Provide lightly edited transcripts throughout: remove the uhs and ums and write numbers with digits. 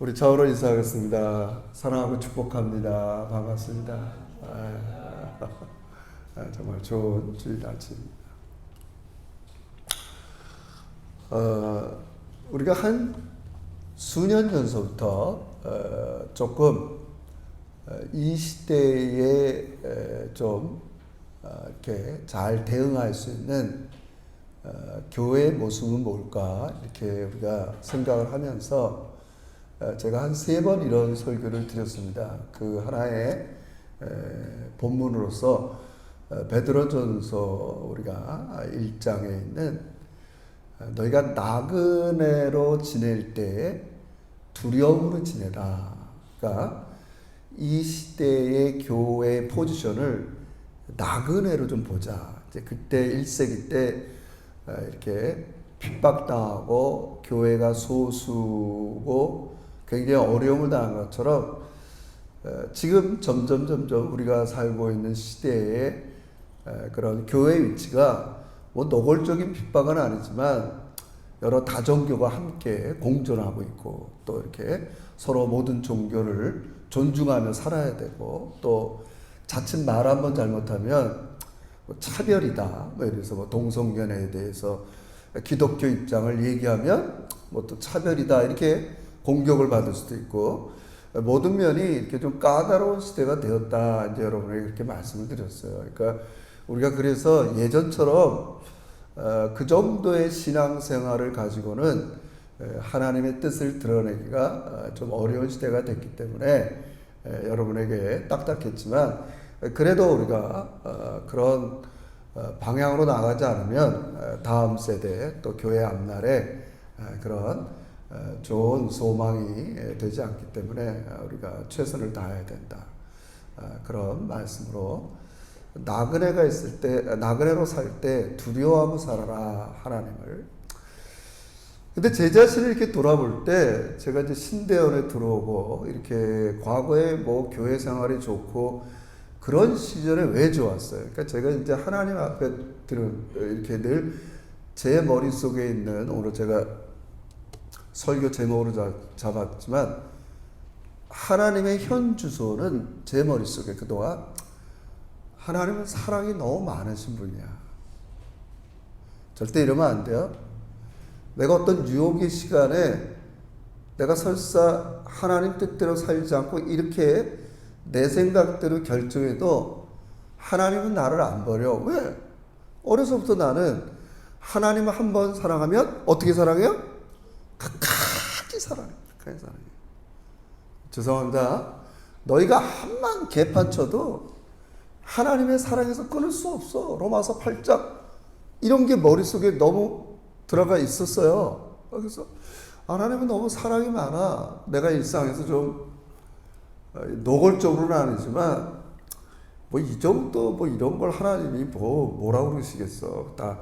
우리 처음으로 인사하겠습니다. 사랑하고 축복합니다. 반갑습니다. 정말 좋은 주일 아침입니다. 우리가 한 수년 전서부터 조금 이 시대에 좀 이렇게 잘 대응할 수 있는 교회의 모습은 뭘까 이렇게 우리가 생각을 하면서 제가 한 3번 이런 설교를 드렸습니다. 그 하나의 본문으로서 베드로전서 우리가 1장에 있는 너희가 나그네로 지낼 때 두려움으로 지내라. 그러니까 이 시대의 교회의 포지션을 나그네로 좀 보자. 이제 그때 1세기 때 이렇게 핍박당하고 교회가 소수고 굉장히 어려움을 당한 것처럼 지금 점점 우리가 살고 있는 시대의 그런 교회 위치가 뭐 노골적인 핍박은 아니지만 여러 다종교가 함께 공존하고 있고 또 이렇게 서로 모든 종교를 존중하며 살아야 되고 또 자칫 말 한번 잘못하면 뭐 차별이다. 뭐 이래서 뭐 동성연애에 대해서 기독교 입장을 얘기하면 뭐 또 차별이다. 이렇게 공격을 받을 수도 있고 모든 면이 이렇게 좀 까다로운 시대가 되었다. 이제 여러분에게 그렇게 말씀을 드렸어요. 그러니까 우리가 그래서 예전처럼 그 정도의 신앙생활을 가지고는 하나님의 뜻을 드러내기가 좀 어려운 시대가 됐기 때문에 여러분에게 딱딱했지만 그래도 우리가 그런 방향으로 나가지 않으면 다음 세대 또 교회 앞날에 그런 좋은 소망이 되지 않기 때문에 우리가 최선을 다해야 된다. 그런 말씀으로 나그네가 있을 때, 나그네로 살 때 두려워하고 살아라, 하나님을. 근데 제 자신을 이렇게 돌아볼 때, 제가 이제 신대원에 들어오고, 이렇게 과거에 뭐 교회 생활이 좋고, 그런 시절에 왜 좋았어요? 그러니까 제가 이제 하나님 앞에 이렇게 늘 제 머릿속에 있는, 오늘 제가 설교 제목으로 잡았지만, 하나님의 현 주소는 제 머릿속에 그동안 하나님은 사랑이 너무 많으신 분이야. 절대 이러면 안 돼요. 내가 어떤 유혹의 시간에 내가 설사 하나님 뜻대로 살지 않고 이렇게 내 생각대로 결정해도 하나님은 나를 안 버려. 왜? 어려서부터 나는 하나님을 한 번 사랑하면 어떻게 사랑해요? 끝까지 사랑해요. 끝까지 사랑해요. 죄송합니다. 너희가 한만 개판 쳐도 하나님의 사랑에서 끊을 수 없어. 로마서 8장 이런 게 머릿속에 너무 들어가 있었어요. 그래서 하나님은 너무 사랑이 많아. 내가 일상에서 좀 노골적으로는 아니지만 뭐 이 정도 뭐 이런 걸 하나님이 뭐라고 그러시겠어. 다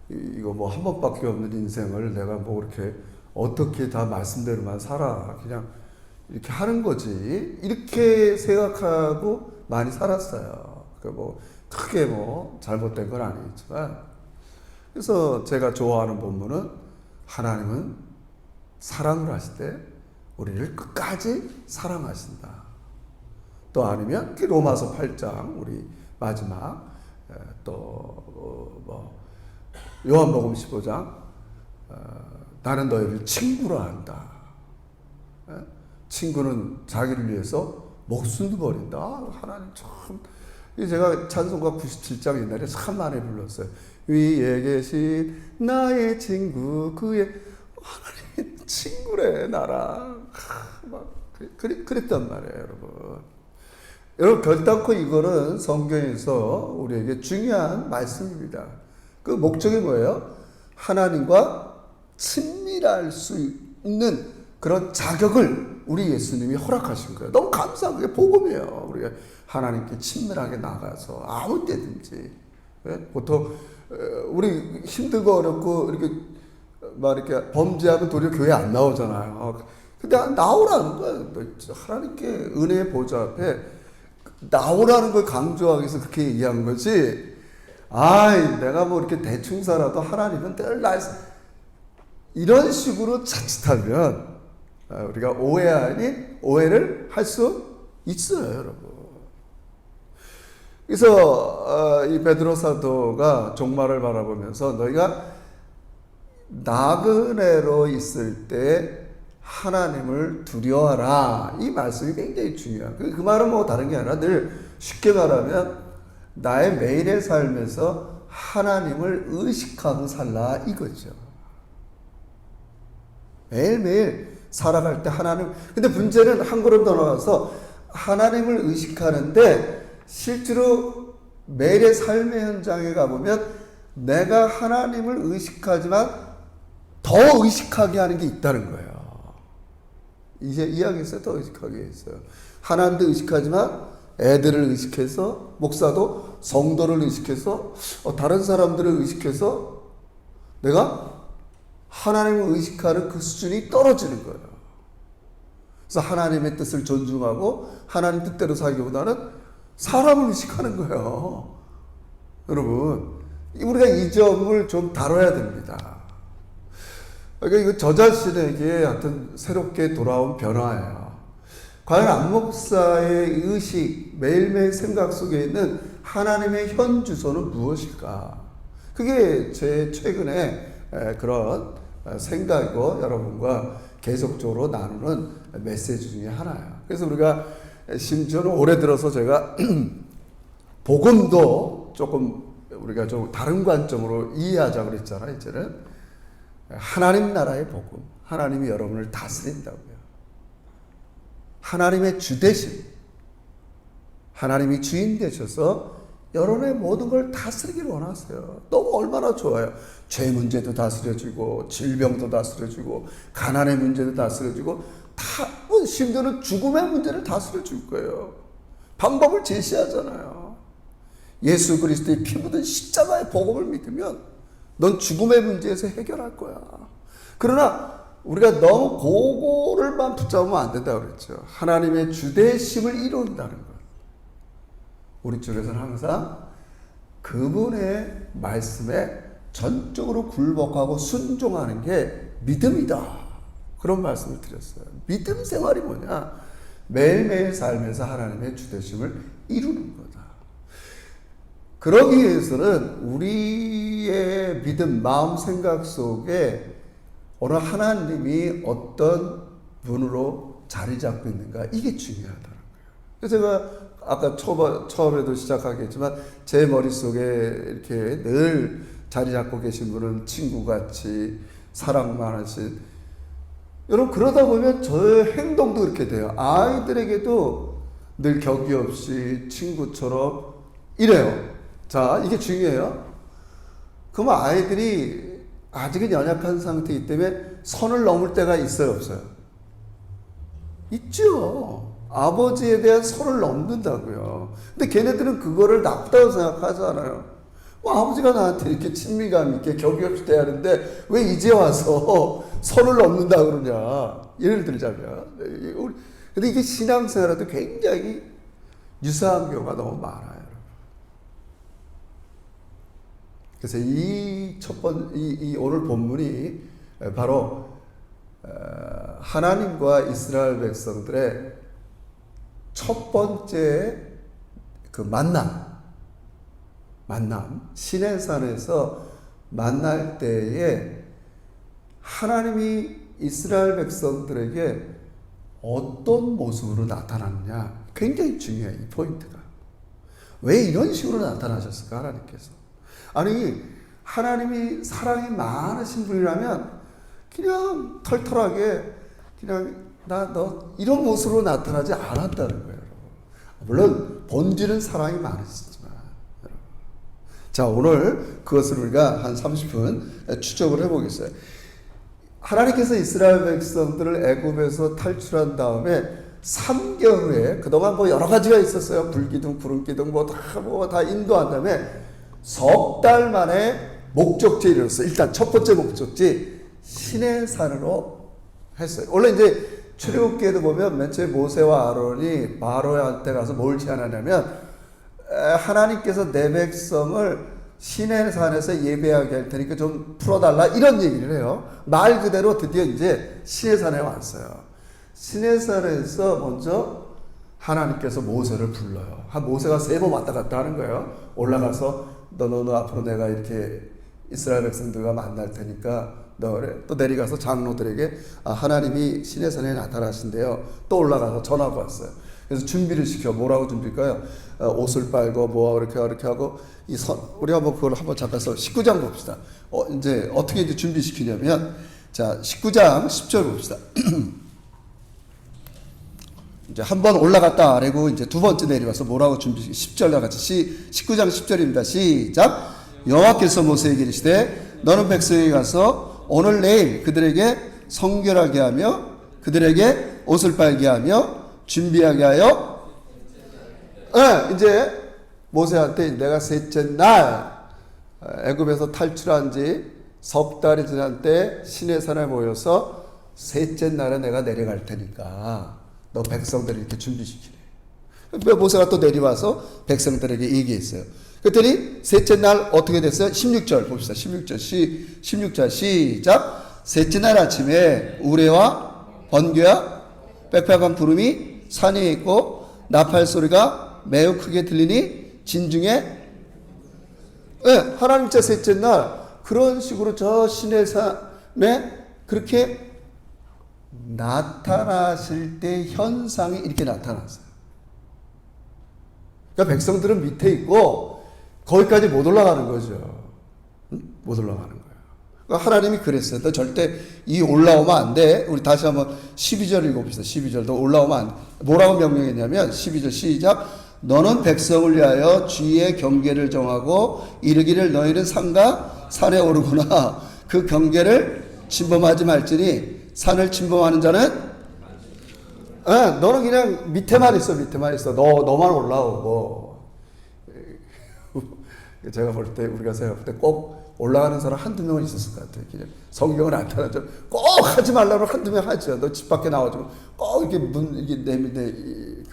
이거 뭐 한 번밖에 없는 인생을 내가 뭐 이렇게 어떻게 다 말씀대로만 살아. 그냥 이렇게 하는 거지. 이렇게 생각하고 많이 살았어요. 뭐 크게 뭐 잘못된 건 아니지만 그래서 제가 좋아하는 본문은 하나님은 사랑을 하실 때 우리를 끝까지 사랑하신다. 또 아니면 로마서 8장 우리 마지막 또 요한복음 15장 나는 너희를 친구로 한다. 친구는 자기를 위해서 목숨도 버린다. 하나님 참 제가 찬송가 97장 옛날에 참 많이 불렀어요. 위에 계신 나의 친구 그의 하나님의 친구래 나랑 막 그랬단 말이에요. 여러분 결단코 이거는 성경에서 우리에게 중요한 말씀입니다. 그 목적이 뭐예요? 하나님과 친밀할 수 있는 그런 자격을 우리 예수님이 허락하신 거예요. 너무 감사한 게 복음이에요. 우리가 하나님께 친밀하게 나가서 아무 때든지. 보통 우리 힘들고 어렵고 이렇게 막 이렇게 범죄하면 도리어 교회 안 나오잖아요. 근데 나오라는 거예요. 하나님께 은혜의 보좌 앞에 나오라는 걸 강조하기 위해서 그렇게 얘기한 거지. 내가 뭐 이렇게 대충 살아도 하나님은 늘 날 이런 식으로 자칫하면 우리가 오해 아닌 오해를 할 수 있어요, 여러분. 그래서 이 베드로 사도가 종말을 바라보면서 너희가 나그네로 있을 때 하나님을 두려워하라, 이 말씀이 굉장히 중요해요. 그 말은 뭐 다른 게 아니라 늘 쉽게 말하면 나의 매일의 삶에서 하나님을 의식하고 살라, 이거죠. 매일매일 살아갈 때 하나님, 근데 문제는 한 걸음 더 나가서 하나님을 의식하는데 실제로 매일의 삶의 현장에 가보면 내가 하나님을 의식하지만 더 의식하게 하는 게 있다는 거예요. 이제 이야기했어요. 더 의식하게 했어요. 하나님도 의식하지만 애들을 의식해서, 목사도 성도를 의식해서, 다른 사람들을 의식해서 내가 하나님을 의식하는 그 수준이 떨어지는 거예요. 그래서 하나님의 뜻을 존중하고 하나님 뜻대로 살기보다는 사람을 의식하는 거예요. 여러분, 우리가 이 점을 좀 다뤄야 됩니다. 그러니까 이거 저 자신에게 하여튼 새롭게 돌아온 변화예요. 과연 안 목사의 의식, 매일매일 생각 속에 있는 하나님의 현 주소는 무엇일까? 그게 제 최근에 그런 생각이고 여러분과 계속적으로 나누는 메시지 중에 하나예요. 그래서 우리가 심지어는 올해 들어서 제가 복음도 조금 우리가 좀 다른 관점으로 이해하자고 그랬잖아요. 이제는 하나님 나라의 복음, 하나님이 여러분을 다스린다고요. 하나님의 주대심, 하나님이 주인 되셔서 여러분의 모든 걸 다스리기를 원하세요. 너무 얼마나 좋아요. 죄 문제도 다스려주고, 질병도 다스려주고, 가난의 문제도 다스려주고, 다, 심지어는 죽음의 문제를 다스려줄 거예요. 방법을 제시하잖아요. 예수 그리스도의 피 묻은 십자가의 복음을 믿으면 넌 죽음의 문제에서 해결할 거야. 그러나 우리가 너무 그거를만 붙잡으면 안 된다고 그랬죠. 하나님의 주대심을 이룬다는 것. 우리 쪽에서는 항상 그분의 말씀에 전적으로 굴복하고 순종하는 게 믿음이다, 그런 말씀을 드렸어요. 믿음 생활이 뭐냐? 매일매일 삶에서 하나님의 주대심을 이루는 거다. 그러기 위해서는 우리의 믿음, 마음, 생각 속에 오늘 하나님이 어떤 분으로 자리 잡고 있는가, 이게 중요하다는 거예요. 그래서 제가 아까 처음에도 시작하겠지만 제 머릿속에 이렇게 늘 자리 잡고 계신 분은 친구같이 사랑 많으신, 여러분 그러다 보면 저의 행동도 그렇게 돼요. 아이들에게도 늘 격이 없이 친구처럼 이래요. 자, 이게 중요해요. 그러면 아이들이 아직은 연약한 상태이기 때문에 선을 넘을 때가 있어요, 없어요? 있죠. 아버지에 대한 선을 넘는다고요. 근데 걔네들은 그거를 나쁘다고 생각하잖아요. 아버지가 나한테 이렇게 친밀감 있게 격이 없이 대하는데 왜 이제 와서 선을 넘는다 그러냐. 예를 들자면. 근데 이게 신앙생활에도 굉장히 유사한 경우가 너무 많아요. 그래서 이 오늘 본문이 바로 하나님과 이스라엘 백성들의 첫 번째 그 만남, 시내산에서 만날 때에 하나님이 이스라엘 백성들에게 어떤 모습으로 나타났느냐, 굉장히 중요해요. 이 포인트가. 왜 이런 식으로 나타나셨을까, 하나님께서? 아니, 하나님이 사랑이 많으신 분이라면 그냥 털털하게 그냥 너 이런 모습으로 나타나지 않았다는 거예요. 물론 본질은 사랑이 많으시지만. 자, 오늘 그것을 우리가 한 30분 추적을 해보겠어요. 하나님께서 이스라엘 백성들을 애굽에서 탈출한 다음에 3개월 후에, 그동안 뭐 여러 가지가 있었어요. 불기둥, 구름기둥 다 인도한 다음에 석 달 만에 목적지에 이르렀어요. 일단 첫 번째 목적지 시내산으로 했어요. 원래 이제 출애굽기에도 보면 맨 처음에 모세와 아론이 바로한테 가서 뭘 제안하냐면, 하나님께서 내 백성을 시내산에서 예배하게 할 테니까 좀 풀어달라, 이런 얘기를 해요. 말 그대로 드디어 이제 시내산에 왔어요. 시내산에서 먼저 하나님께서 모세를 불러요. 모세가 3번 왔다 갔다 하는 거예요. 올라가서 너 앞으로 내가 이렇게 이스라엘 백성들과 만날 테니까 또 내려가서 장로들에게 하나님이 시내산에 나타나신대요. 또 올라가서 전화가 왔어요. 그래서 준비를 시켜. 뭐라고 준비할까요? 옷을 빨고 이렇게 하고 우리 한번 그걸 한번 잠깐 19장 봅시다. 이제 어떻게 이제 준비시키냐면 자 19장 10절 봅시다. 이제 한 번 올라갔다 아래고 이제 두 번째 내려와서 뭐라고 10절과 같이 19장 10절입니다. 시작. 여호와께서 모세에게 이르시되 너는 백성에게 가서 오늘 내일 그들에게 성결하게 하며 그들에게 옷을 빨게 하며 준비하게 하여 이제 모세한테 내가 셋째 날 애굽에서 탈출한 지 석 달이 지난 때 시내산에 모여서 셋째 날에 내가 내려갈 테니까 너 백성들을 이렇게 준비시키래. 모세가 또 내려와서 백성들에게 얘기했어요. 그랬더니 셋째 날 어떻게 됐어요? 16절 봅시다. 16절 시작. 셋째 날 아침에 우레와 번개와 빽빽한 구름이 산에 있고 나팔 소리가 매우 크게 들리니 진중에 하나님 진짜 셋째 날 그런 식으로 저 시내산에 그렇게 나타나실 때 현상이 이렇게 나타났어요. 그러니까 백성들은 밑에 있고 거기까지 못 올라가는 거죠. 못 올라가는 거예요. 그러니까 하나님이 그랬어요. 너 절대 올라오면 안 돼. 우리 다시 한번 12절 읽어봅시다. 12절 너 올라오면 안 돼. 뭐라고 명령했냐면 12절 시작. 너는 백성을 위하여 주의 경계를 정하고 이르기를 너희는 산과 산에 오르거나 그 경계를 침범하지 말지니 산을 침범하는 자는 너는 그냥 밑에만 있어. 너만 올라오고. 제가 볼 때 우리가 생각할 때 꼭 올라가는 사람 한두 명은 있었을 것 같아요. 그냥 성경은 안 타나죠. 꼭 하지 말라고 한두 명 하죠. 너 집 밖에 나와가지고 꼭 이렇게 문 이게 내미네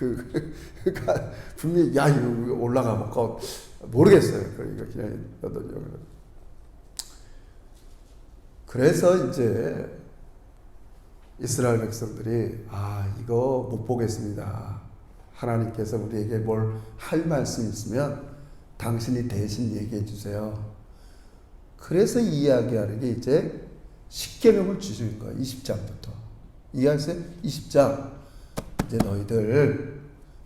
분명히 야 이거 올라가 뭐 모르겠어요. 그러니까 그냥 그래서 이제 이스라엘 백성들이 이거 못 보겠습니다. 하나님께서 우리에게 뭘 할 말씀 있으면 당신이 대신 얘기해 주세요. 그래서 이야기하는 게 이제 십계명을 주신 거예요. 20장부터. 이해하세요? 20장. 이제 너희들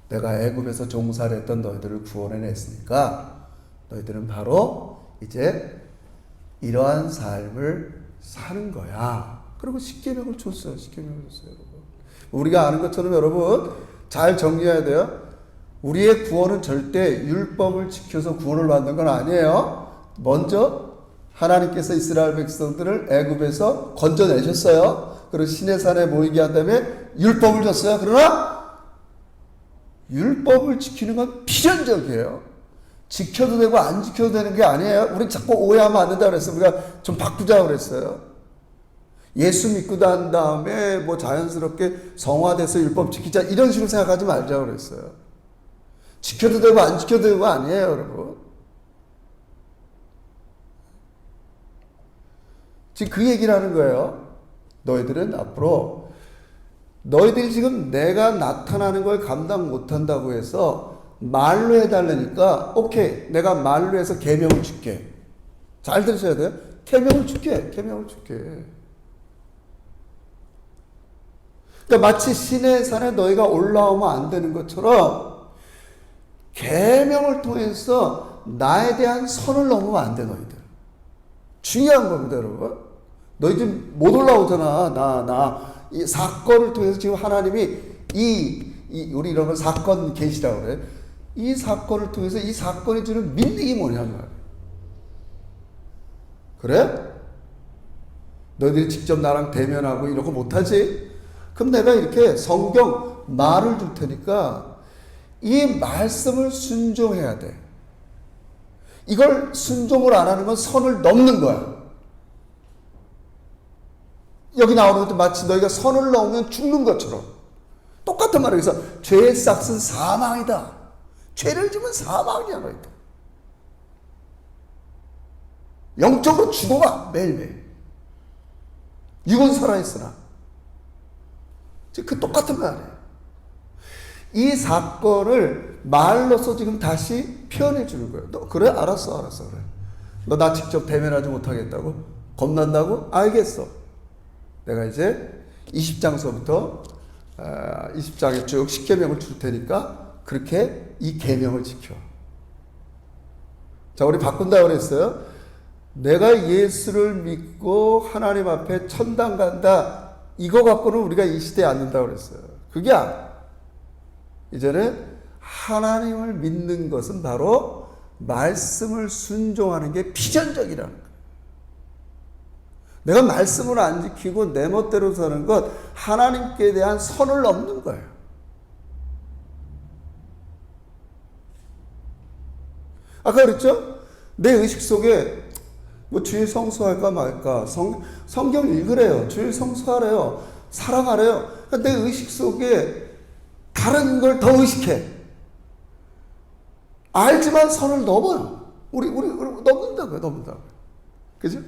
내가 애굽에서 종살이 했던 너희들을 구원해냈으니까 너희들은 바로 이제 이러한 삶을 사는 거야. 그리고 십계명을 줬어요. 여러분. 우리가 아는 것처럼 여러분 잘 정리해야 돼요. 우리의 구원은 절대 율법을 지켜서 구원을 받는 건 아니에요. 먼저 하나님께서 이스라엘 백성들을 애굽에서 건져내셨어요. 그리고 시내산에 모이게 한 다음에 율법을 줬어요. 그러나 율법을 지키는 건 필연적이에요. 지켜도 되고 안 지켜도 되는 게 아니에요. 우리 자꾸 오해하면 안 된다고 그랬어요. 우리가 좀 바꾸자고 그랬어요. 예수 믿고 난 다음에 뭐 자연스럽게 성화돼서 율법 지키자 이런 식으로 생각하지 말자고 그랬어요. 지켜도 되고 안 지켜도 되고 아니에요, 여러분. 지금 그 얘기를 하는 거예요. 너희들은 앞으로 너희들이 지금 내가 나타나는 걸 감당 못한다고 해서 말로 해달라니까 오케이 내가 말로 해서 계명을 줄게. 잘 들으셔야 돼요. 계명을 줄게. 그러니까 마치 시내산에 너희가 올라오면 안 되는 것처럼 계명을 통해서 나에 대한 선을 넘으면 안 돼. 너희들 중요한 겁니다, 여러분. 너희들 못 올라오잖아. 이 사건을 통해서 지금 하나님이 우리 이런 사건 계시라고 그래. 이 사건을 통해서 이 사건이 주는 민능이 뭐냐는 말이야. 그래? 너희들이 직접 나랑 대면하고 이런 거 못하지? 그럼 내가 이렇게 성경 말을 줄 테니까 이 말씀을 순종해야 돼. 이걸 순종을 안 하는 건 선을 넘는 거야. 여기 나오는 것도 마치 너희가 선을 넘으면 죽는 것처럼 똑같은 말이에요. 그래서 죄의 싹은 사망이다. 죄를 지면 사망이야. 너희들 영적으로 죽어가 매일매일. 육은 살아있으나 그 똑같은 말이에요. 이 사건을 말로서 지금 다시 표현해 주는 거예요. 너 그래? 알았어 그래. 너 나 직접 대면하지 못하겠다고? 겁난다고? 알겠어. 내가 이제 20장서부터 20장에 쭉 10계명을 줄 테니까 그렇게 이 계명을 지켜. 자, 우리 바꾼다고 그랬어요. 내가 예수를 믿고 하나님 앞에 천당 간다. 이거 갖고는 우리가 이 시대에 앉는다고 그랬어요. 그게 이제는 하나님을 믿는 것은 바로 말씀을 순종하는 게 필연적이라는 거예요. 내가 말씀을 안 지키고 내 멋대로 사는 것, 하나님께 대한 선을 넘는 거예요. 아까 그랬죠? 내 의식 속에 뭐 주일 성수할까 말까, 성경 읽으래요. 주일 성수하래요. 사랑하래요. 내 의식 속에 다른 걸 더 의식해. 알지만 선을 넘어요. 우리 넘는다고요. 그죠?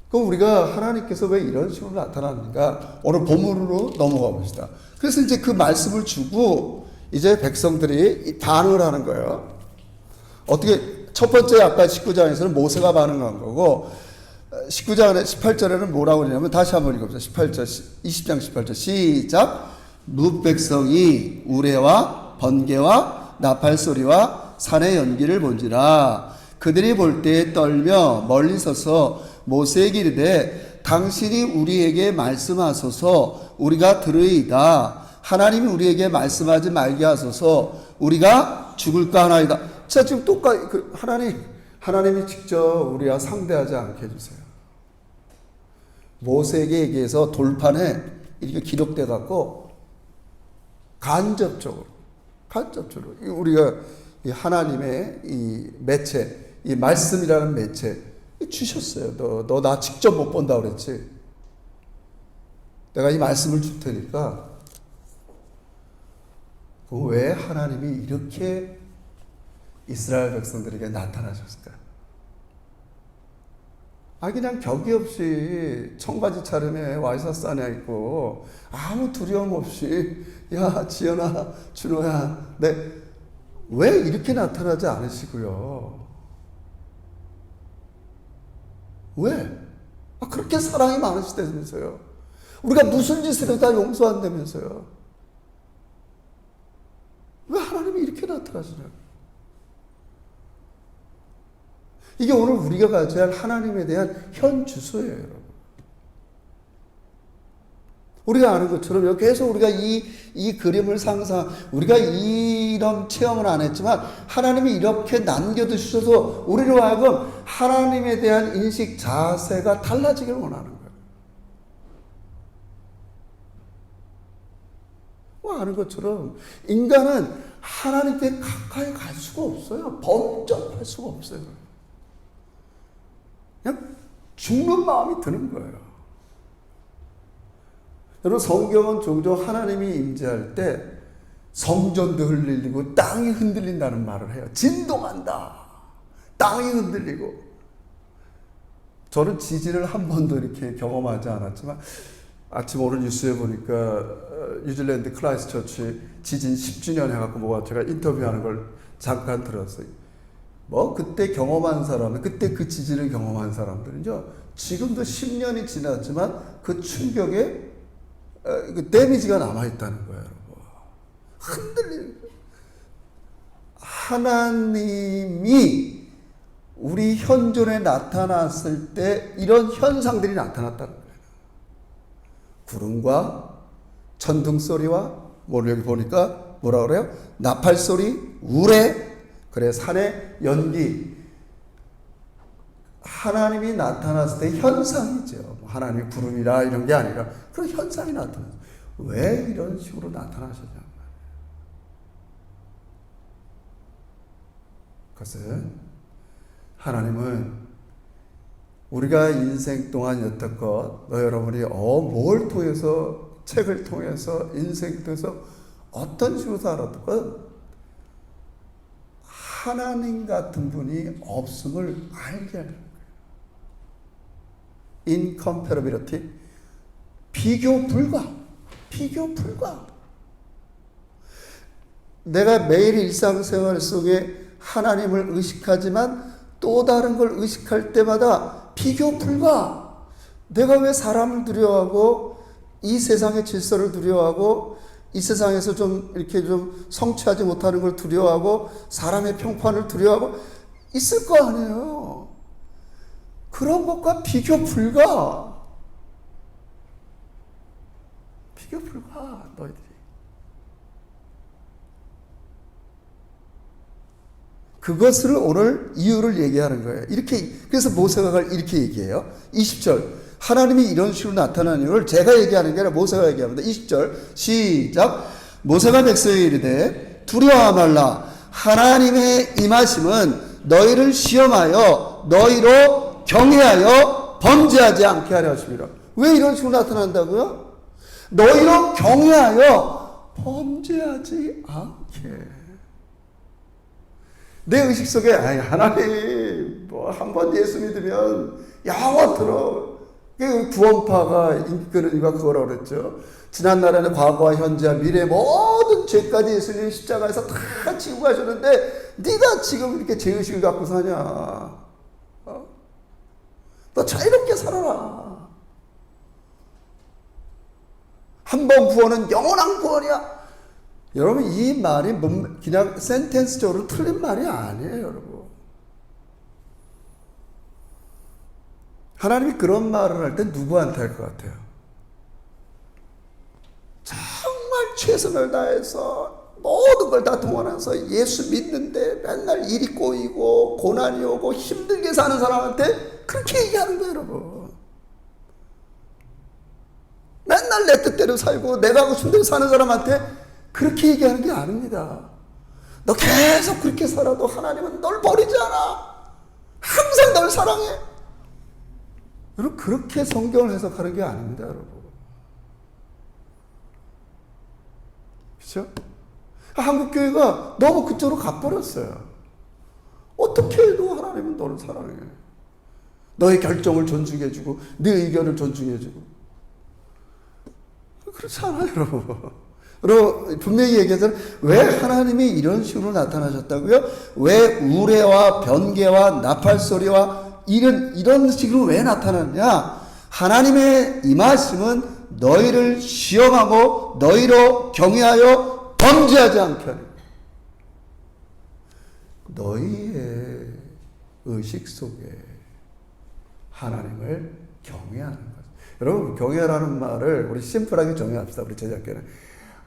그럼 우리가 하나님께서 왜 이런 식으로 나타나는가? 오늘 본문으로 넘어가 봅시다. 그래서 이제 그 말씀을 주고 이제 백성들이 반응을 하는 거예요. 어떻게 첫 번째 아까 19장에서는 모세가 반응한 거고 19장 18절에는 뭐라고 그러냐면 다시 한번 읽어보세요. 20장 18절 시작. 뭇 백성이 우레와 번개와 나팔 소리와 산의 연기를 본지라 그들이 볼 때에 떨며 멀리 서서 모세에게 이르되 당신이 우리에게 말씀하소서 우리가 들으이다. 하나님이 우리에게 말씀하지 말게 하소서 우리가 죽을까 하나이다. 자, 지금 똑같이 하나님이 직접 우리와 상대하지 않게 해주세요. 모세에게 얘기해서 돌판에 이렇게 기록돼 갖고 간접적으로 우리가 이 하나님의 이 매체, 이 말씀이라는 매체 주셨어요. 너 나 직접 못 본다 그랬지. 내가 이 말씀을 줄 테니까. 왜 하나님이 이렇게 이스라엘 백성들에게 나타나셨을까요? 그냥 격이 없이 청바지 차림에 와이셔츠 안에 있고 아무 두려움 없이 야 지연아 준호야 왜 이렇게 나타나지 않으시고요? 왜? 그렇게 사랑이 많으시다면서요. 우리가 무슨 짓을 해도 다 용서한다면서요. 왜 하나님이 이렇게 나타나시냐고. 이게 오늘 우리가 가져야 할 하나님에 대한 현 주소예요, 여러분. 우리가 아는 것처럼 계속 우리가 이 그림을 우리가 이런 체험을 안 했지만 하나님이 이렇게 남겨두셔서 우리로 하여금 하나님에 대한 인식 자세가 달라지길 원하는 거예요. 아는 것처럼 인간은 하나님께 가까이 갈 수가 없어요. 범접할 수가 없어요. 그냥 죽는 마음이 드는 거예요. 여러분 성경은 종종 하나님이 임재할 때 성전도 흔들리고 땅이 흔들린다는 말을 해요. 진동한다. 땅이 흔들리고. 저는 지진을 한 번도 이렇게 경험하지 않았지만 아침 오늘 뉴스에 보니까 뉴질랜드 크라이스트처치 지진 10주년 해갖고 제가 인터뷰하는 걸 잠깐 들었어요. 그때 경험한 사람은 그때 그 지진을 경험한 사람들은요 지금도 10년이 지났지만 그 충격에 그 데미지가 남아있다는 거예요, 여러분. 흔들리는 거예요. 하나님이 우리 현존에 나타났을 때 이런 현상들이 나타났다는 거예요. 구름과 천둥 소리와 여기 보니까 뭐라 그래요? 나팔 소리, 우레, 그래 산의 연기. 하나님이 나타났을 때 현상이죠. 하나님이 구름이라 이런 게 아니라 그런 현상이 나타나요. 왜 이런 식으로 나타나셨냐? 그것은 하나님은 우리가 인생 동안 여태껏 여러분이 뭘 통해서 책을 통해서 인생 통해서 어떤 식으로 살았건 하나님 같은 분이 없음을 알게 하는 거예요. incomparability, 비교 불가. 비교 불가. 내가 매일 일상생활 속에 하나님을 의식하지만 또 다른 걸 의식할 때마다 비교 불가. 내가 왜 사람을 두려워하고 이 세상의 질서를 두려워하고 이 세상에서 좀 이렇게 좀 성취하지 못하는 걸 두려워하고 사람의 평판을 두려워하고 있을 거 아니에요. 그런 것과 비교 불가. 비교 불가, 너희들이. 그것을 오늘 이유를 얘기하는 거예요. 이렇게, 그래서 모세가 이렇게 얘기해요. 20절. 하나님이 이런 식으로 나타나는 이유를 제가 얘기하는 게 아니라 모세가 얘기합니다. 20절. 시작. 모세가 백성에게 이르되 두려워하지 말라. 하나님의 임하심은 너희를 시험하여 너희로 경외하여 범죄하지 않게 하려 하심이라. 왜 이런 식으로 나타난다고요? 너희로 경외하여 범죄하지 않게. 내 의식 속에 하나님 뭐 한 번 예수 믿으면 영원토록, 구원파가 인기끄는 이유가 그거라고 그랬죠. 지난날에는 과거와 현재와 미래 모든 죄까지 예수님이 십자가에서 다 지고 가셨는데 네가 지금 이렇게 죄의식을 갖고 사냐? 너 자유롭게 살아라. 한 번 구원은 영원한 구원이야. 여러분, 이 말이 그냥 센텐스적으로 틀린 말이 아니에요, 여러분. 하나님이 그런 말을 할 때 누구한테 할 것 같아요? 정말 최선을 다해서 모든 걸 다 동원해서 예수 믿는데 맨날 일이 꼬이고 고난이 오고 힘들게 사는 사람한테 그렇게 얘기하는 거예요, 여러분. 맨날 내 뜻대로 살고 내가 하고 싶은 대로 사는 사람한테 그렇게 얘기하는 게 아닙니다. 너 계속 그렇게 살아도 하나님은 널 버리지 않아. 항상 널 사랑해. 여러분, 그렇게 성경을 해석하는 게 아닙니다, 여러분. 그렇죠? 한국교회가 너무 그쪽으로 가버렸어요. 어떻게 해도 하나님은 너를 사랑해. 너의 결정을 존중해주고 네 의견을 존중해주고. 그렇지 않아요, 여러분. 여러분, 분명히 얘기해서는 왜 하나님이 이런 식으로 나타나셨다고요? 왜 우레와 변개와 나팔소리와 이런 식으로 왜 나타났냐? 하나님의 임하심은 너희를 시험하고 너희로 경외하여 범죄하지 않게 하는 거예요. 너희의 의식 속에 하나님을 경외하는 거예요. 여러분, 경외라는 말을 우리 심플하게 정의합시다. 우리 제자께는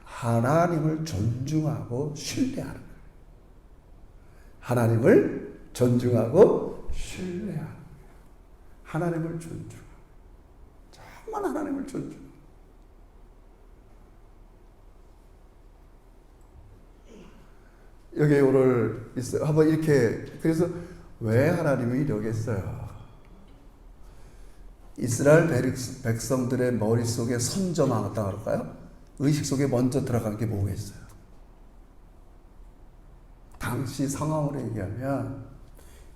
하나님을 존중하고 신뢰하는 거예요. 하나님을 존중하고 신뢰하는 거예요. 하나님을 존중하고, 정말 하나님을 존중하고. 여기 오늘 있어요. 한번 이렇게, 그래서 왜 하나님이 이러겠어요? 이스라엘 백성들의 머릿속에 선점하다 그럴까요? 의식 속에 먼저 들어간 게 뭐겠어요? 당시 상황으로 얘기하면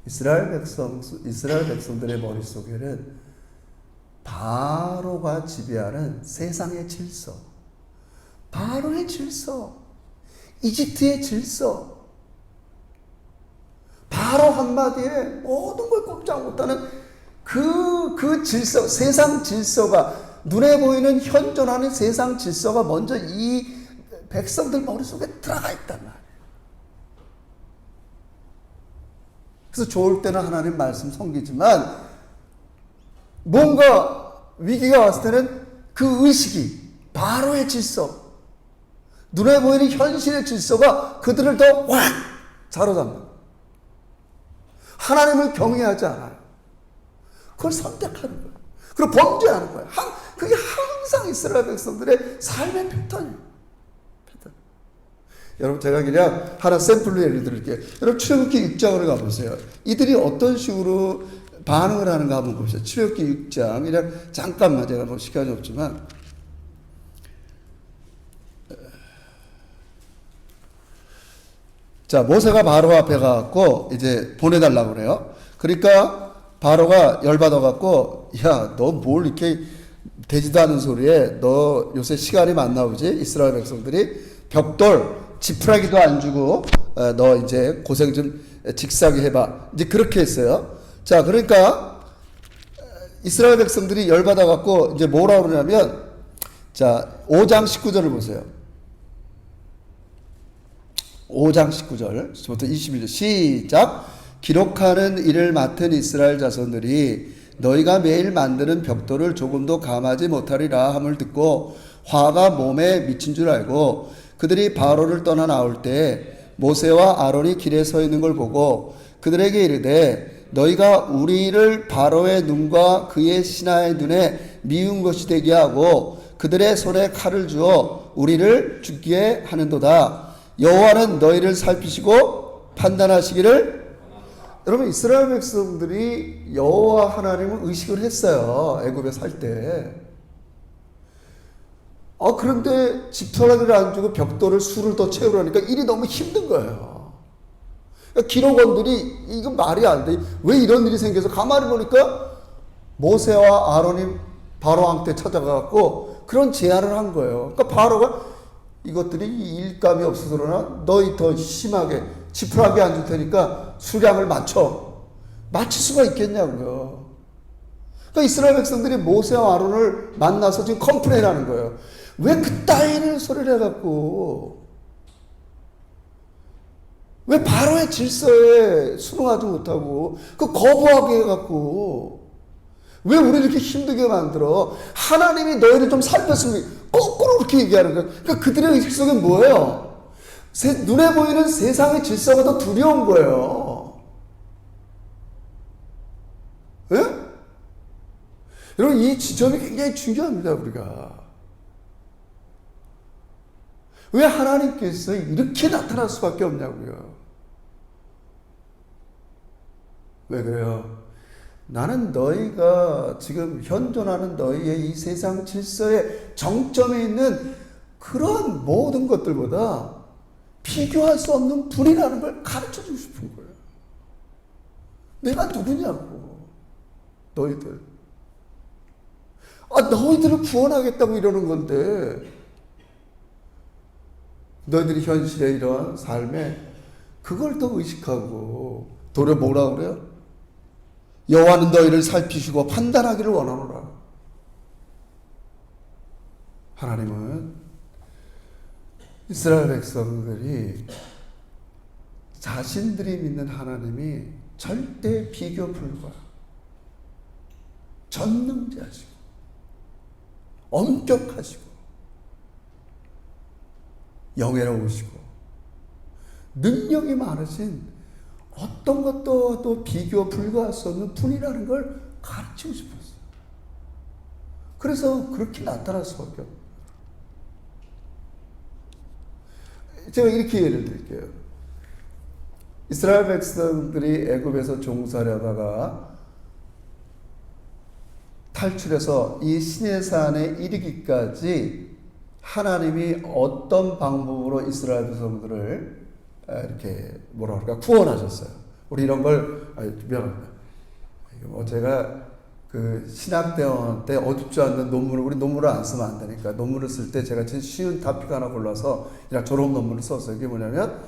이스라엘 백성들의 머릿속에는 바로가 지배하는 세상의 질서, 바로의 질서, 이집트의 질서, 바로 한마디에 모든 걸 꼼짝 못하는 그 질서, 세상 질서가, 눈에 보이는 현존하는 세상 질서가 먼저 이 백성들 머릿속에 들어가 있단 말이에요. 그래서 좋을 때는 하나님 말씀 섬기지만 뭔가 위기가 왔을 때는 그 의식이, 바로의 질서, 눈에 보이는 현실의 질서가 그들을 더 확 사로잡는, 하나님을 경외하지 않아요. 그걸 선택하는 거예요. 그리고 범죄하는 거예요. 그게 항상 이스라엘 백성들의 삶의 패턴이에요. 패턴. 여러분, 제가 그냥 하나 샘플로 예를 들을게요. 여러분, 출애굽기 6장으로 가보세요. 이들이 어떤 식으로 반응을 하는가 한번 보세요. 출애굽기 6장. 그냥 잠깐만, 제가 뭐 시간이 없지만. 자, 모세가 바로 앞에 가갖고 이제 보내달라고 그래요. 그러니까 바로가 열받아갖고, 야, 너 뭘 이렇게 되지도 않은 소리에 너 요새 시간이 안 나오지? 이스라엘 백성들이 벽돌 지푸라기도 안 주고 너 이제 고생 좀 직사하게 해봐. 이제 그렇게 했어요. 자, 그러니까 이스라엘 백성들이 열받아갖고 이제 뭐라 그러냐면, 자, 5장 19절을 보세요. 5장 19절부터 21절 시작. 기록하는 일을 맡은 이스라엘 자손들이 너희가 매일 만드는 벽돌을 조금도 감하지 못하리라 함을 듣고 화가 몸에 미친 줄 알고 그들이 바로를 떠나 나올 때 모세와 아론이 길에 서 있는 걸 보고 그들에게 이르되 너희가 우리를 바로의 눈과 그의 신하의 눈에 미운 것이 되게 하고 그들의 손에 칼을 주어 우리를 죽게 하는도다. 여호와는 너희를 살피시고 판단하시기를. 여러분, 이스라엘 백성들이 여호와 하나님을 의식을 했어요. 애굽에 살 때. 그런데 지푸라기를 안 주고 벽돌을 수를 더 채우라니까 일이 너무 힘든 거예요. 그러니까 기록원들이 이거 말이 안 돼. 왜 이런 일이 생겨서 가만히 보니까 모세와 아론이 바로 왕 때 찾아가고 그런 제안을 한 거예요. 그러니까 바로가 이것들이 일감이 없어서 그러나 너희 더 심하게 지푸라기 안 줄 테니까 수량을 맞출 수가 있겠냐고요. 그러니까 이스라엘 백성들이 모세와 아론을 만나서 지금 컴플레인 하는 거예요. 왜 그따위를 소리를 해갖고 왜 바로의 질서에 순응하지 못하고 그 거부하게 해갖고 왜 우리를 이렇게 힘들게 만들어? 하나님이 너희를 좀 살폈으면 거꾸로 그렇게 얘기하는 거예요. 그러니까 그들의 의식 속에 뭐예요? 눈에 보이는 세상의 질서가 더 두려운 거예요. 예? 여러분, 이 지점이 굉장히 중요합니다, 우리가. 왜 하나님께서 이렇게 나타날 수밖에 없냐고요. 왜 그래요? 나는 너희가 지금 현존하는 너희의 이 세상 질서의 정점에 있는 그런 모든 것들보다 비교할 수 없는 분이라는 걸 가르쳐주고 싶은 거예요. 내가 누구냐고. 너희들. 너희들을 구원하겠다고 이러는 건데 너희들이 현실에 이러한 삶에 그걸 더 의식하고 도리어 뭐라 그래요? 여호와는 너희를 살피시고 판단하기를 원하노라. 하나님은 이스라엘 백성들이 자신들이 믿는 하나님이 절대 비교 불가, 전능자시고 엄격하시고 영예로우시고 능력이 많으신 어떤 것도 비교 불가할 수 없는 분이라는 걸 가르치고 싶었어요. 그래서 그렇게 나타날 수밖에 없어요. 제가 이렇게 예를 들게요. 이스라엘 백성들이 애굽에서 종살이하다가 탈출해서 이 시내산에 이르기까지 하나님이 어떤 방법으로 이스라엘 백성들을 이렇게 뭐라 그럴까 구원하셨어요. 우리 이런 걸 미안합니다. 제가 그 신학대원 때 어둡지 않는 논문을 우리 논문을 안 쓰면 안 되니까 논문을 쓸 때 제가 제일 쉬운 토픽 하나 골라서 그냥 졸업 논문을 썼어요. 이게 뭐냐면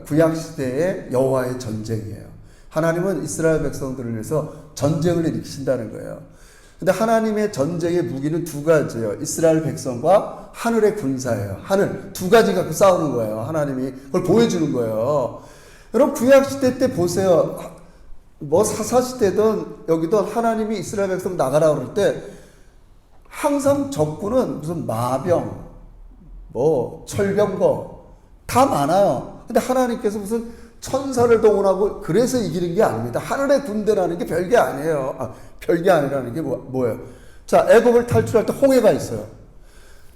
구약 시대의 여호와의 전쟁이에요. 하나님은 이스라엘 백성들을 위해서 전쟁을 일으키신다는 거예요. 근데 하나님의 전쟁의 무기는 두 가지예요. 이스라엘 백성과 하늘의 군사예요. 하늘 두 가지 갖고 싸우는 거예요. 하나님이 그걸 보여주는 거예요. 여러분 구약 시대 때 보세요. 뭐 사사 시대든 여기든 하나님이 이스라엘 백성 나가라 그럴 때 항상 적군은 무슨 마병, 뭐 철병거 다 많아요. 근데 하나님께서 무슨 천사를 동원하고 그래서 이기는 게 아닙니다. 하늘의 군대라는 게 별게 아니에요. 별게 아니라는 게 뭐예요? 자, 애굽을 탈출할 때 홍해가 있어요.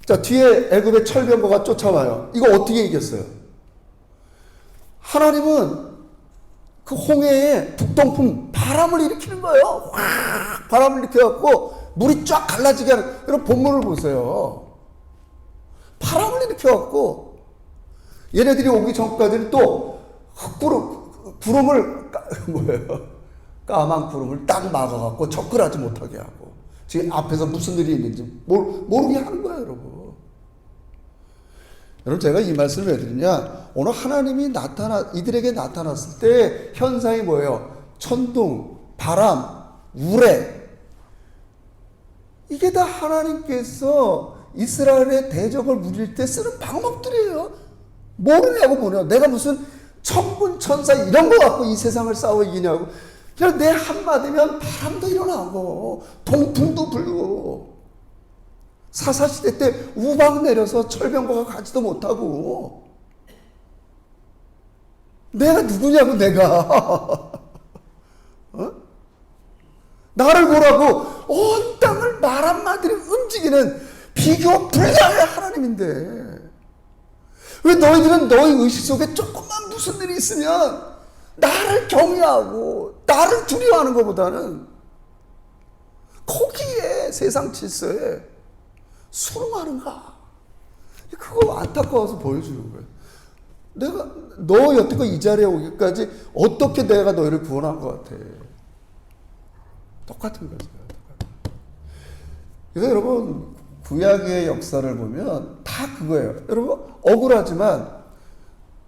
자, 뒤에 애굽의 철병거가 쫓아와요. 이거 어떻게 이겼어요? 하나님은 그 홍해에 북동풍 바람을 일으키는 거예요. 확 바람을 일으켜갖고 물이 쫙 갈라지게 하는. 여러분 본문을 보세요. 바람을 일으켜갖고 얘네들이 오기 전까지는 또 구름을 까만 구름을 딱 막아갖고 접근하지 못하게 하고 지금 앞에서 무슨 일이 있는지 모르게 하는 거예요, 여러분. 여러분, 제가 이 말씀을 왜 드리냐? 오늘 하나님이 이들에게 나타났을 때 현상이 뭐예요? 천둥, 바람, 우레. 이게 다 하나님께서 이스라엘의 대적을 물릴 때 쓰는 방법들이에요. 모르냐고 뭐냐. 내가 무슨 천군 천사 이런 거 갖고 이 세상을 싸워 이기냐고. 그냥 내 한마디면 바람도 일어나고 동풍도 불고 사사시대 때 우박 내려서 철병거가 가지도 못하고. 내가 누구냐고, 내가. 어? 나를 보라고 온 땅을 말 한마디로 움직이는 비교 불가의 하나님인데, 왜 너희들은 너희 의식 속에 조금만 무슨 일이 있으면 나를 경외하고 나를 두려워하는 것보다는 거기에 세상 질서에 순응하는가? 그거 안타까워서 보여주는 거예요. 내가 너 여태껏 이 자리에 오기까지 어떻게 내가 너희를 구원한 것 같아? 똑같은 거죠. 그래서 여러분, 구약의 역사를 보면 다 그거예요. 여러분, 억울하지만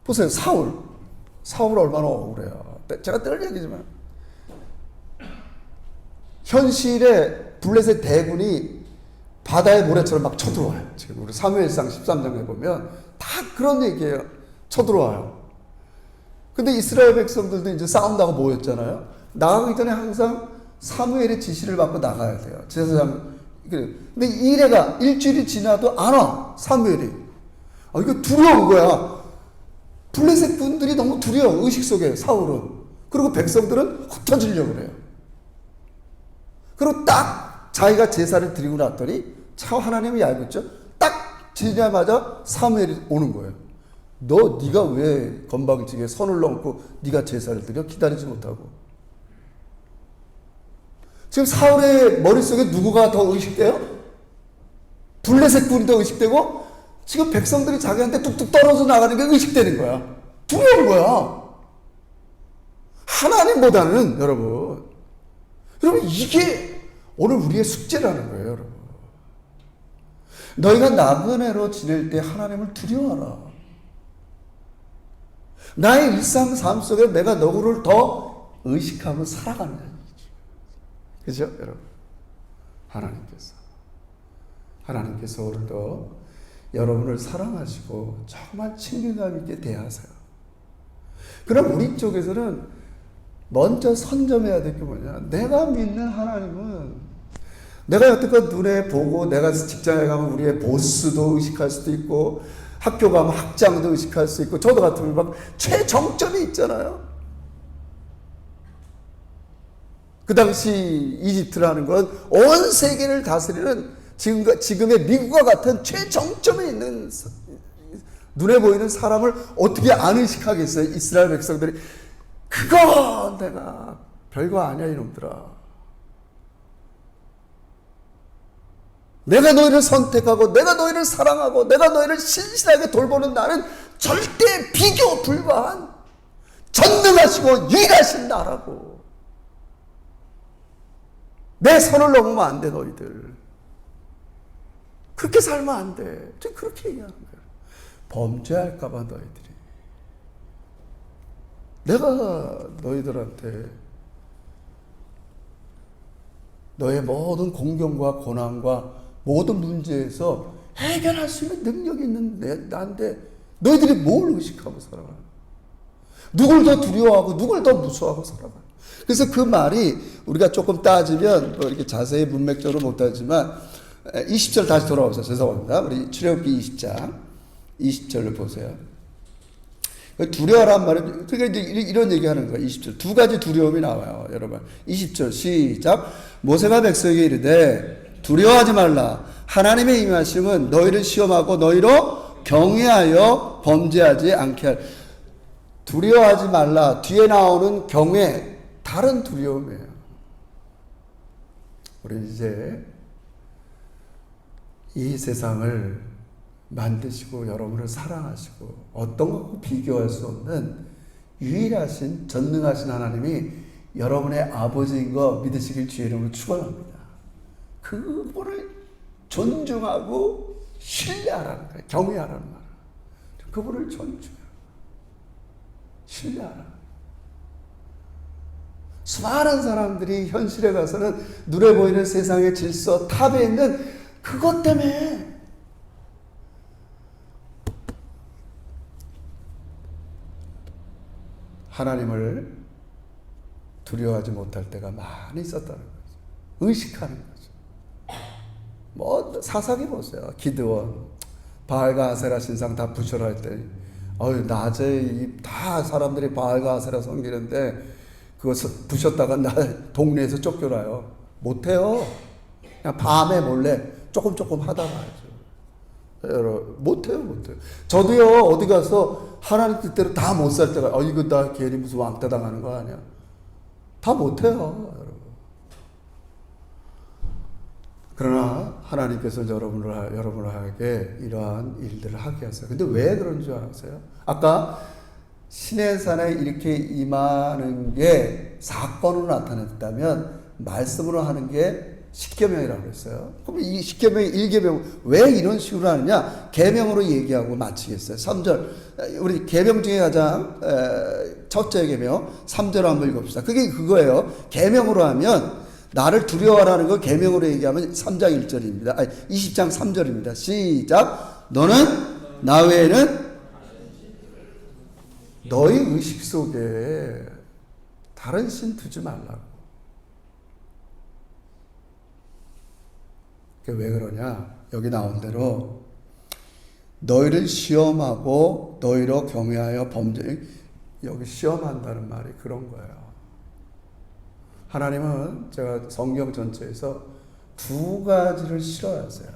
보세요. 사울 얼마나 억울해요. 제가 늘 얘기지만 현실에 블레셋 대군이 바다의 모래처럼 막 쳐들어와요. 지금 우리 사무엘상 13장에 보면 다 그런 얘기예요. 쳐들어와요. 근데 이스라엘 백성들도 이제 싸운다고 모였잖아요. 나가기 전에 항상 사무엘의 지시를 받고 나가야 돼요. 제사장. 근데 일주일이 지나도 안 와, 사무엘이. 이거 두려운 거야. 블레셋 분들이 너무 두려워, 의식 속에, 사울은. 그리고 백성들은 흩어지려고 그래요. 그리고 딱 자기가 제사를 드리고 났더니 참 하나님이 알고 있죠. 딱 지나자마자 사무엘이 오는 거예요. 네가 왜 건방지게 선을 넘고 네가 제사를 드려? 기다리지 못하고. 지금 사울의 머릿속에 누구가 더 의식돼요? 블레셋 군이 더 의식되고, 지금 백성들이 자기한테 뚝뚝 떨어져 나가는 게 의식되는 거야. 두려운 거야. 하나님보다는. 여러분, 이게 오늘 우리의 숙제라는 거예요, 여러분. 너희가 나그네로 지낼 때 하나님을 두려워하라. 나의 일상 삶 속에 내가 너구를 더 의식하고 살아가는 거예요. 그죠, 여러분? 하나님께서 오늘도 여러분을 사랑하시고 정말 친근감 있게 대하세요. 그럼 우리 쪽에서는 먼저 선점해야 될 게 뭐냐? 내가 믿는 하나님은, 내가 여태껏 눈에 보고 내가 직장에 가면 우리의 보스도 의식할 수도 있고, 학교 가면 학장도 의식할 수 있고, 저도 같으면 막 최정점이 있잖아요. 그 당시 이집트라는 건 온 세계를 다스리는 지금의 미국과 같은 최정점에 있는, 눈에 보이는 사람을 어떻게 안 의식하겠어요? 이스라엘 백성들이. 그거 내가 별거 아니야, 이놈들아. 내가 너희를 선택하고 내가 너희를 사랑하고 내가 너희를 신실하게 돌보는 나는 절대 비교 불가한 전능하시고 유일하신 나라고. 내 선을 넘으면 안 돼, 너희들. 그렇게 살면 안 돼. 지금 그렇게 얘기하는 거예요. 범죄할까봐 너희들이. 내가 너희들한테 너의 모든 공경과 고난과 모든 문제에서 해결할 수 있는 능력이 있는 나인데 너희들이 뭘 의식하고 살아가? 누굴 더 두려워하고 누굴 더 무서워하고 살아가? 그래서 그 말이 우리가 조금 따지면 뭐 이렇게 자세히 문맥적으로 못 따지만 20절 다시 돌아오세요. 죄송합니다. 우리 출애굽기 20장 20절을 보세요. 두려워란 말은 그러니까 이런 얘기하는 거예요. 20절 두 가지 두려움이 나와요, 여러분. 20절 시작. 모세가 백성에게 이르되 두려워하지 말라. 하나님의 임하심은 너희를 시험하고 너희로 경외하여 범죄하지 않게 할. 두려워하지 말라. 뒤에 나오는 경외, 다른 두려움이에요. 우리 이제 이 세상을 만드시고 여러분을 사랑하시고 어떤 것과 비교할 수 없는 유일하신 전능하신 하나님이 여러분의 아버지인 거 믿으시길 주의 이름으로 축원합니다. 그분을 존중하고 신뢰하라는 거예요. 경외하라는 말이에요. 그분을 존중해요. 신뢰하라. 수많은 사람들이 현실에 가서는 눈에 보이는 세상의 질서, 탑에 있는 그것 때문에 하나님을 두려워하지 못할 때가 많이 있었다는 거죠. 의식하는 거죠. 뭐 사사기 보세요. 기드원, 바알과 아세라 신상 다 부셔라 했더니 낮에 다 사람들이 바알과 아세라 섬기는데 그거 부셨다가 나 동네에서 쫓겨나요. 못해요. 그냥 밤에 몰래 조금 하다가 하죠. 여러분 못해요. 저도요 어디 가서 하나님 뜻대로 다 못 살 때가 이거 나 괜히 무슨 왕따 당하는 거 아니야. 다 못해요, 여러분. 그러나 하나님께서 여러분에게 이러한 일들을 하게 하세요. 근데 왜 그런 줄 아세요? 아까 신의 산에 이렇게 임하는 게 사건으로 나타났다면 말씀으로 하는 게 십계명이라고 그랬어요. 그럼 이 십계명의 1계명 왜 이런 식으로 하느냐? 계명으로 얘기하고 마치겠어요. 3절 우리 계명 중에 가장 첫째 계명 3절 한번 읽읍시다. 그게 그거예요. 계명으로 하면 나를 두려워하라는 거 계명으로 얘기하면 3장 1절입니다. 20장 3절입니다. 시작. 너는 나 외에는 너희 의식 속에 다른 신 두지 말라고. 왜 그러냐? 여기 나온 대로 너희를 시험하고 너희로 경외하여 범죄, 여기 시험한다는 말이 그런 거예요. 하나님은 제가 성경 전체에서 두 가지를 싫어하세요.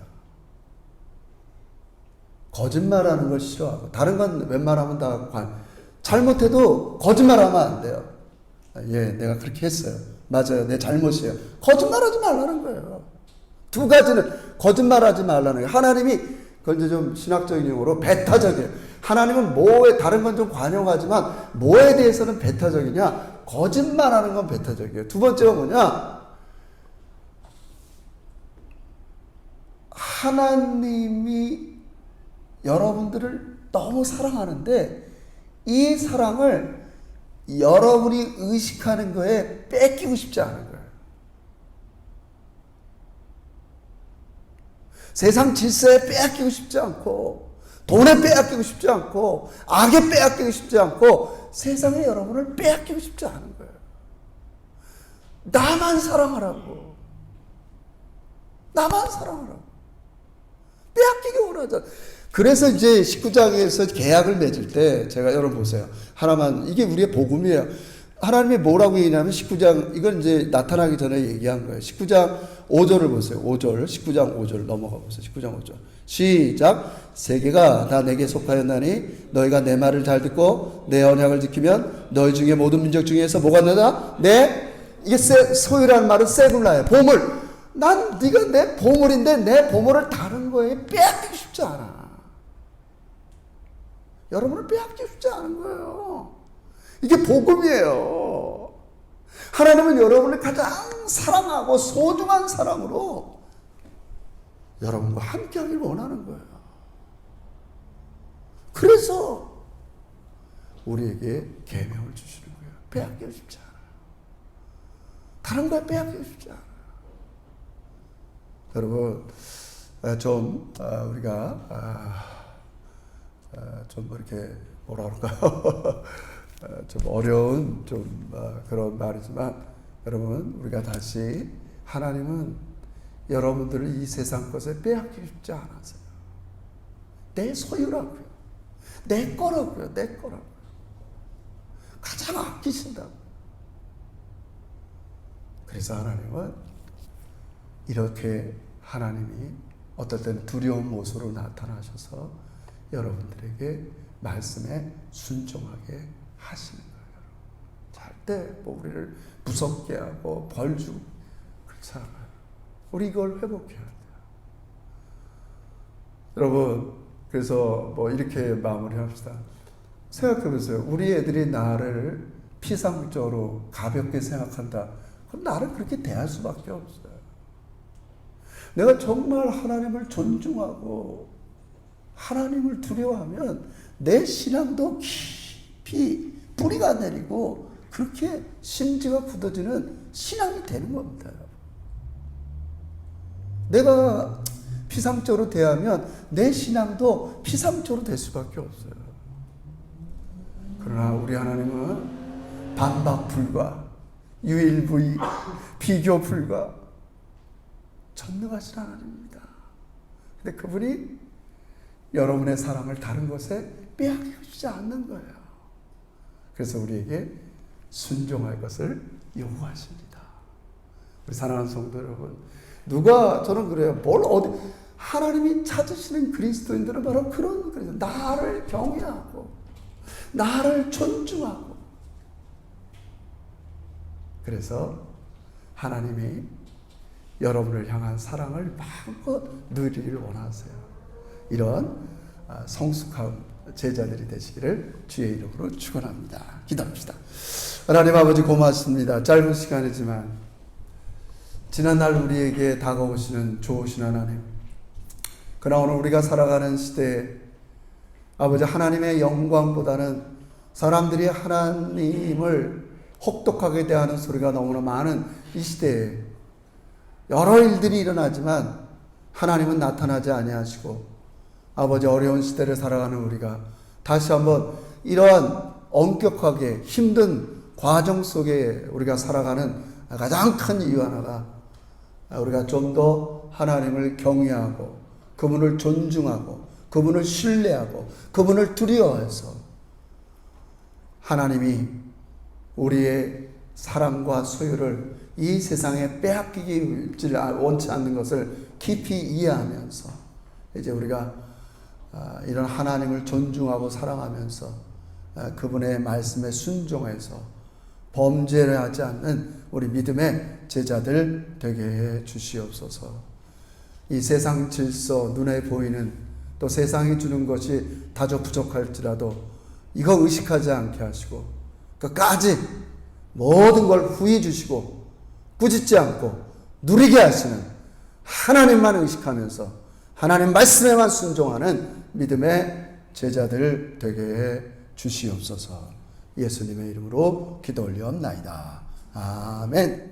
거짓말하는 걸 싫어하고, 다른 건 웬만하면 다 잘못해도 거짓말하면 안 돼요. 내가 그렇게 했어요. 맞아요. 내 잘못이에요. 거짓말하지 말라는 거예요. 두 가지는 거짓말하지 말라는 거예요. 하나님이 그건 이제 좀 신학적인 용어로 배타적이에요. 하나님은 뭐에 다른 건 좀 관용하지만 뭐에 대해서는 배타적이냐? 거짓말하는 건 배타적이에요. 두 번째가 뭐냐? 하나님이 여러분들을 너무 사랑하는데 이 사랑을 여러분이 의식하는 거에 뺏기고 싶지 않은 거예요. 세상 질서에 빼앗기고 싶지 않고, 돈에 빼앗기고 싶지 않고, 악에 빼앗기고 싶지 않고, 세상에 여러분을 빼앗기고 싶지 않은 거예요. 나만 사랑하라고. 나만 사랑하라고. 빼앗기기 원하잖아. 그래서 이제 19장에서 계약을 맺을 때, 제가 여러분 보세요. 하나만, 이게 우리의 복음이에요. 하나님이 뭐라고 얘기냐면 19장, 이건 이제 나타나기 전에 얘기한 거예요. 19장 5절을 보세요. 5절, 19장 5절 넘어가 보세요. 19장 5절. 시작. 세계가 다 내게 속하였나니 너희가 내 말을 잘 듣고 내 언약을 지키면 너희 중에 모든 민족 중에서 뭐가 나다? 이게 소유라는 말은 세굴라예요. 보물. 난 네가 내 보물인데 내 보물을 다른 거에 빼앗기고 싶지 않아. 여러분을 빼앗기고 싶지 않은 거예요. 이게 복음이에요. 하나님은 여러분을 가장 사랑하고 소중한 사람으로 여러분과 함께하길 원하는 거예요. 그래서 우리에게 계명을 주시는 거예요. 빼앗기고 싶지 않아요. 다른 거에 빼앗기고 싶지 않아요. 여러분 좀 우리가 좀 이렇게 뭐라 그럴까요? 좀 어려운 그런 말이지만 여러분 우리가 다시 하나님은 여러분들을 이 세상 것에 빼앗기고 싶지 않아서요. 내 소유라고요. 내 거라고요. 내 거라고요. 가장 아끼신다고. 그래서 하나님은 이렇게 하나님이 어떨 때는 두려운 모습으로 나타나셔서 여러분들에게 말씀에 순종하게 하시는 거예요. 절대 우리를 무섭게 하고 벌 주고 그렇지 않아요. 우리 이걸 회복해야 돼요. 여러분 그래서 이렇게 마무리합시다. 생각해 보세요. 우리 애들이 나를 피상적으로 가볍게 생각한다. 그럼 나를 그렇게 대할 수밖에 없어요. 내가 정말 하나님을 존중하고 하나님을 두려워하면 내 신앙도 깊이 뿌리가 내리고 그렇게 심지가 굳어지는 신앙이 되는 겁니다. 내가 피상적으로 대하면 내 신앙도 피상적으로 될 수밖에 없어요. 그러나 우리 하나님은 반박 불가, 유일무이, 비교 불가, 전능하신 하나님입니다. 근데 그분이 여러분의 사랑을 다른 것에 빼앗기지 않는 거예요. 그래서 우리에게 순종할 것을 요구하십니다. 우리 사랑하는 성도 여러분, 누가 저는 그래요. 하나님이 찾으시는 그리스도인들은 바로 그런 그리스도, 나를 경외하고 나를 존중하고, 그래서 하나님이 여러분을 향한 사랑을 마음껏 누리기를 원하세요. 이런 성숙한 제자들이 되시기를 주의 이름으로 축원합니다. 기도합시다. 하나님 아버지 고맙습니다. 짧은 시간이지만 지난날 우리에게 다가오시는 좋으신 하나님, 그러나 오늘 우리가 살아가는 시대에 아버지 하나님의 영광보다는 사람들이 하나님을 혹독하게 대하는 소리가 너무나 많은 이 시대에 여러 일들이 일어나지만 하나님은 나타나지 아니하시고, 아버지 어려운 시대를 살아가는 우리가 다시 한번 이러한 엄격하게 힘든 과정 속에 우리가 살아가는 가장 큰 이유 하나가 우리가 좀 더 하나님을 경외하고 그분을 존중하고 그분을 신뢰하고 그분을 두려워해서 하나님이 우리의 사랑과 소유를 이 세상에 빼앗기기 원치 않는 것을 깊이 이해하면서 이제 우리가 이런 하나님을 존중하고 사랑하면서 그분의 말씀에 순종해서 범죄를 하지 않는 우리 믿음의 제자들 되게 해 주시옵소서. 이 세상 질서, 눈에 보이는 또 세상이 주는 것이 다소 부족할지라도 이거 의식하지 않게 하시고 끝까지 모든 걸 후히 주시고 꾸짖지 않고 누리게 하시는 하나님만 의식하면서 하나님 말씀에만 순종하는 믿음의 제자들 되게 해 주시옵소서. 예수님의 이름으로 기도 올리옵나이다. 아멘.